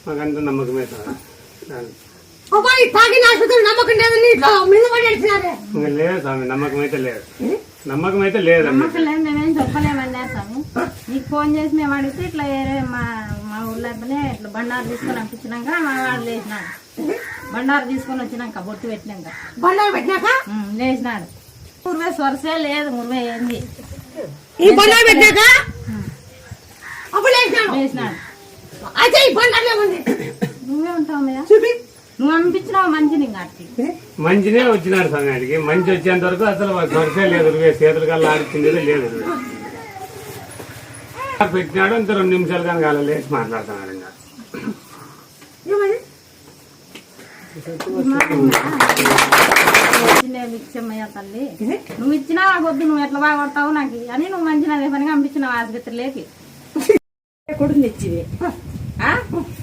మాకంత నమ్మకమే లేదు స్వామి, నమ్మకం అయితే లేదు. నమ్మకం అయితే లేదు. నమ్మకం లేదు, మేమేం చెప్పలేమన్నా స్వామి. నీకు ఫోన్ చేసి మేము అడిగితే ఇట్లా మా ఊళ్ళో ఇట్లా బండారు తీసుకొని పంపించినాక మా వాడు లేచినాడు. బండారు తీసుకొని వచ్చినాక బొట్టు పెట్టినాక బండారు పెట్టినాక లేచినాడు. మురివే సొరసే లేదు, మురివే ఏంది ఈ బండారు పెట్టినాక అప్పుడు లేచినాడు. అయితే ఈ బండారు ఏముంది? నువ్వే ఉంటావు మీద నువ్వు పంపించినావు మంచిని కాటికి. మంచినే వచ్చినాడు సమయానికి. మంచి వచ్చేంత వరకు అసలు సొరసే లేదు. చేతులు కల్లా ఆడిచ్చింది లేదు. పెట్టినాడు ఇంత 2 నిమిషాలు కానీ కాల లేచి మాట్లాడుతున్నాడు. ఇంకా ఇచ్చమ్మయ్యా తల్లి, నువ్వు ఇచ్చినా వద్దు, నువ్వు ఎట్లా బాగుపడతావు నాకు అని నువ్వు మంచిగా అదే పనిగా పంపించినావు ఆసుపత్రిలోకి. కొడుకు తెచ్చివి